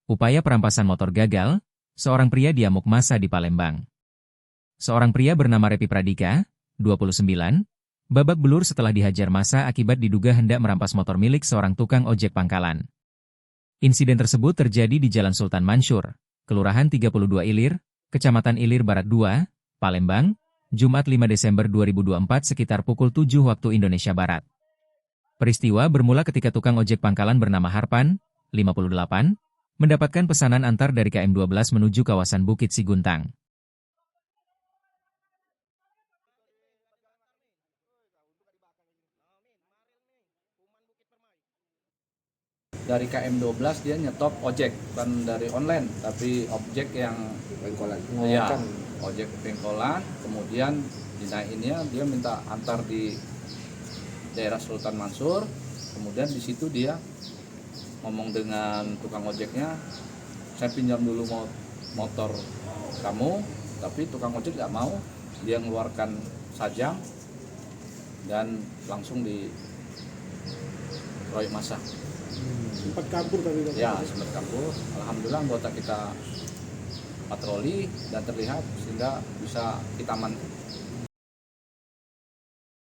Upaya perampasan motor gagal, seorang pria diamuk massa di Palembang. Seorang pria bernama Repi Pradika, 29, babak belur setelah dihajar massa akibat diduga hendak merampas motor milik seorang tukang ojek pangkalan. Insiden tersebut terjadi di Jalan Sultan Mansur, Kelurahan 32 Ilir, Kecamatan Ilir Barat 2, Palembang, Jumat 5 Desember 2024 sekitar pukul 7 waktu Indonesia Barat. Peristiwa bermula ketika tukang ojek pangkalan bernama Harpan, 58, mendapatkan pesanan antar dari KM12 menuju kawasan Bukit Siguntang. Dari KM12 dia nyetop ojek, bukan dari online, tapi objek yang pengkolan. ya, ojek pengkolan. Kemudian dinaikinnya dia minta antar di daerah Sultan Mansur. Kemudian di situ dia ngomong dengan tukang ojeknya, saya pinjam dulu motor kamu, tapi tukang ojek nggak mau. Dia mengeluarkan sajam dan langsung dikeroyok massa. Sempat kabur tapi Ya, sempat kabur. Alhamdulillah anggota kita patroli dan terlihat sehingga bisa kita amankan.